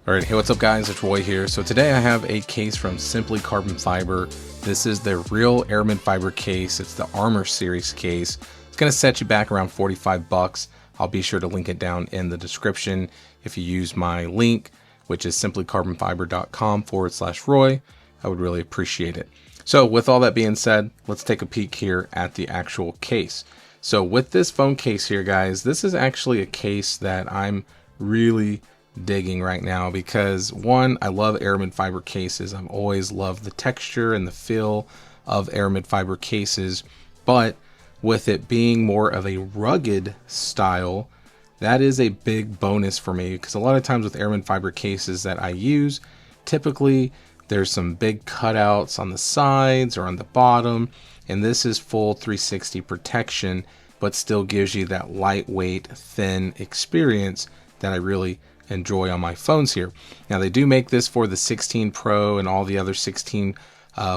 Alright, hey, what's up guys, it's Roy here. So today I have a case from Simply Carbon Fiber. This is the real aramid fiber case. It's the Armor series case. It's going to set you back around 45 bucks. I'll be sure to link it down in the description if you use my link, which is simplycarbonfiber.com/Roy. I would really appreciate it. So with all that being said, let's take a peek here at the actual case. So with this phone case here, guys, this is actually a case that I'm really digging right now because one, I love aramid fiber cases. I've always loved the texture and the feel of aramid fiber cases, but with it being more of a rugged style, that is a big bonus for me because a lot of times with aramid fiber cases that I use, typically there's some big cutouts on the sides or on the bottom, and this is full 360 protection, but still gives you that lightweight, thin experience that I really enjoy on my phones here. Now they do make this for the 16 Pro and all the other 16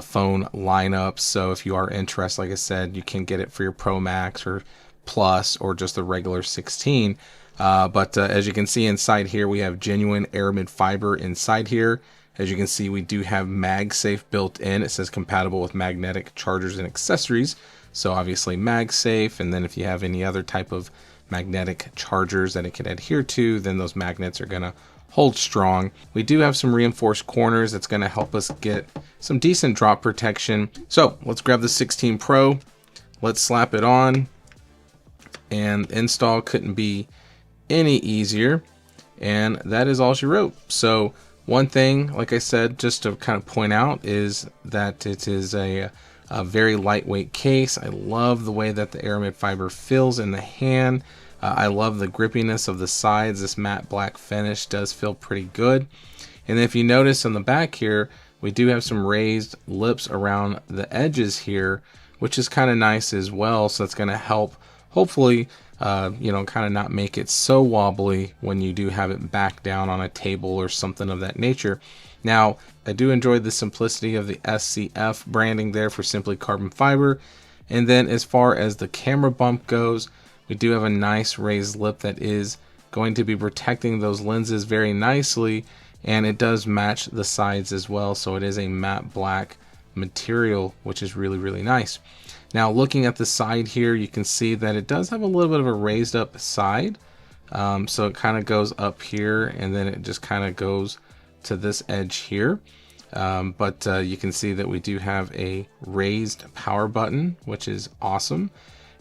phone lineups, so if you are interested, like I said, you can get it for your Pro Max or Plus or just the regular 16. But as you can see inside here, we have genuine aramid fiber inside here. As you can see, we do have MagSafe built in. It says compatible with magnetic chargers and accessories, so obviously MagSafe. And then if you have any other type of magnetic chargers that it can adhere to, then those magnets are going to hold strong. We do have some reinforced corners that's going to help us get some decent drop protection. So let's grab the 16 Pro, let's slap it on, and install couldn't be any easier, and that is all she wrote. So one thing, like I said, just to kind of point out, is that it is a very lightweight case. I love the way that the aramid fiber feels in the hand. I love the grippiness of the sides. This matte black finish does feel pretty good. And if you notice on the back here, we do have some raised lips around the edges here, which is kind of nice as well. So it's going to help, hopefully, kind of not make it so wobbly when you do have it back down on a table or something of that nature. Now, I do enjoy the simplicity of the SCF branding there for Simply Carbon Fiber. And then as far as the camera bump goes, we do have a nice raised lip that is going to be protecting those lenses very nicely, and it does match the sides as well. So it is a matte black material, which is really, really nice. Now looking at the side here, you can see that it does have a little bit of a raised up side. So it kind of goes up here, and then it just kind of goes to this edge here. But you can see that we do have a raised power button, which is awesome.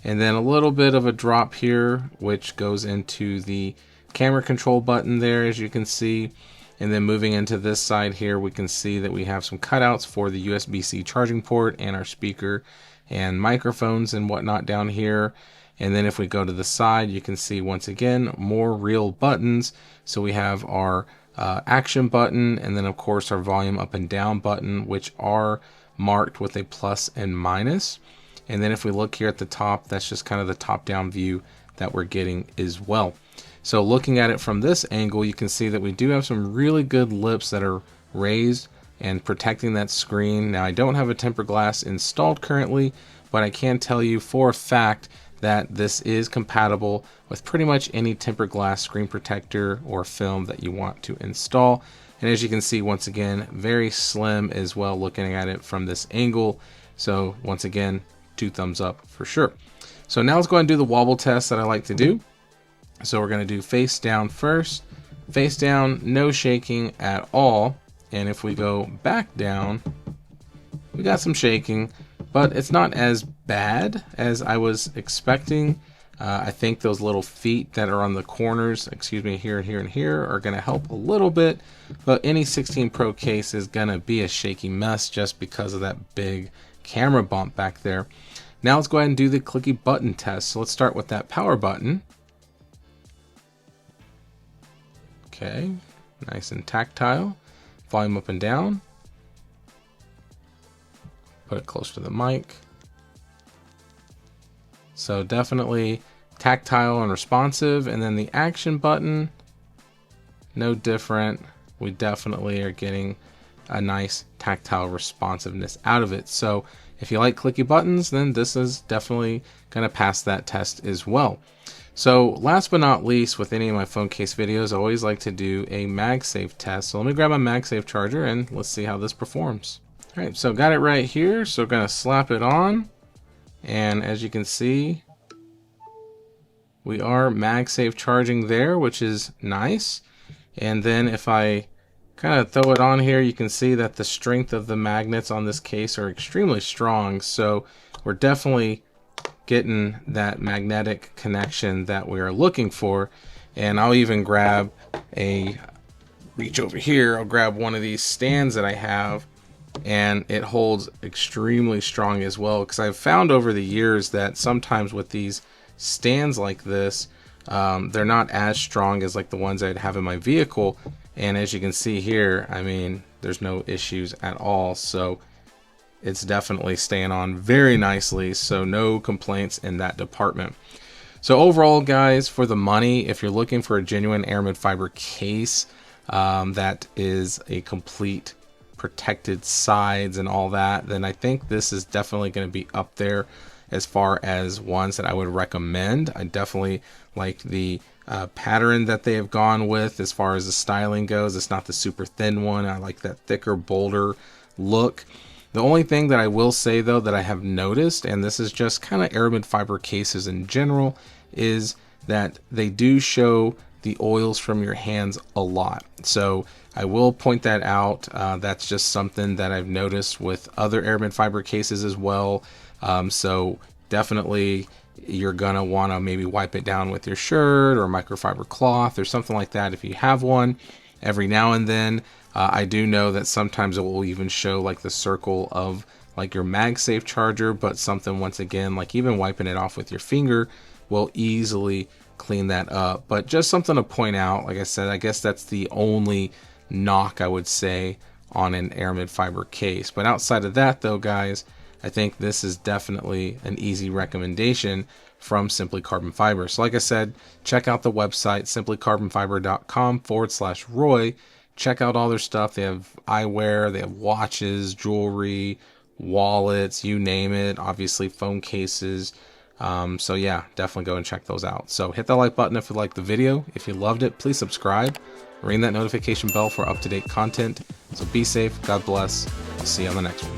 And then a little bit of a drop here, which goes into the camera control button there, as you can see. And then moving into this side here, we can see that we have some cutouts for the USB-C charging port and our speaker and microphones and whatnot down here. And then if we go to the side, you can see once again more real buttons. So we have our action button, and then of course our volume up and down button, which are marked with a plus and minus. And then if we look here at the top, that's just kind of the top down view that we're getting as well. So looking at it from this angle, you can see that we do have some really good lips that are raised and protecting that screen. Now I don't have a tempered glass installed currently, but I can tell you for a fact that this is compatible with pretty much any tempered glass screen protector or film that you want to install. And as you can see, once again, very slim as well looking at it from this angle. So once again, 2 thumbs up for sure. So now let's go ahead and do the wobble test that I like to do. So we're going to do face down first. Face down, no shaking at all. And if we go back down, we got some shaking, but it's not as bad as I was expecting. I think those little feet that are on the corners, excuse me, here and here and here, are going to help a little bit. But any 16 Pro case is going to be a shaky mess just because of that big camera bump back there. Now let's go ahead and do the clicky button test. So let's start with that power button. Okay, nice and tactile. Volume up and down. Put it close to the mic. So definitely tactile and responsive. And then the action button, no different. We definitely are getting a nice tactile responsiveness out of it. So if you like clicky buttons, then this is definitely going to pass that test as well. So last but not least, with any of my phone case videos, I always like to do a MagSafe test. So let me grab my MagSafe charger and let's see how this performs. All right, so got it right here. So gonna slap it on. And as you can see, we are MagSafe charging there, which is nice. And then if I kind of throw it on here, you can see that the strength of the magnets on this case are extremely strong. So we're definitely getting that magnetic connection that we are looking for. And I'll even grab reach over here, I'll grab one of these stands that I have, and it holds extremely strong as well, because I've found over the years that sometimes with these stands like this, they're not as strong as like the ones I'd have in my vehicle. And as you can see here, I mean, there's no issues at all. So it's definitely staying on very nicely, so no complaints in that department. So overall, guys, for the money, if you're looking for a genuine aramid fiber case that is a complete protected sides and all that, then I think this is definitely going to be up there as far as ones that I would recommend. I definitely like the pattern that they have gone with as far as the styling goes. It's not the super thin one. I like that thicker, bolder look. The only thing that I will say though that I have noticed, and this is just kind of aramid fiber cases in general, is that they do show the oils from your hands a lot. So I will point that out. That's just something that I've noticed with other aramid fiber cases as well. So definitely you're gonna want to maybe wipe it down with your shirt or microfiber cloth or something like that if you have one every now and then. I do know that sometimes it will even show like the circle of like your MagSafe charger, but something, once again, like even wiping it off with your finger will easily clean that up. But just something to point out. Like I said, I guess that's the only knock I would say on an aramid fiber case. But outside of that though, guys, I think this is definitely an easy recommendation from Simply Carbon Fiber. So like I said, check out the website, simplycarbonfiber.com/Roy. Check out all their stuff. They have eyewear, they have watches, jewelry, wallets, you name it. Obviously phone cases. So yeah, definitely go and check those out. So hit that like button if you liked the video. If you loved it, please subscribe. Ring that notification bell for up-to-date content. So be safe. God bless. I'll see you on the next one.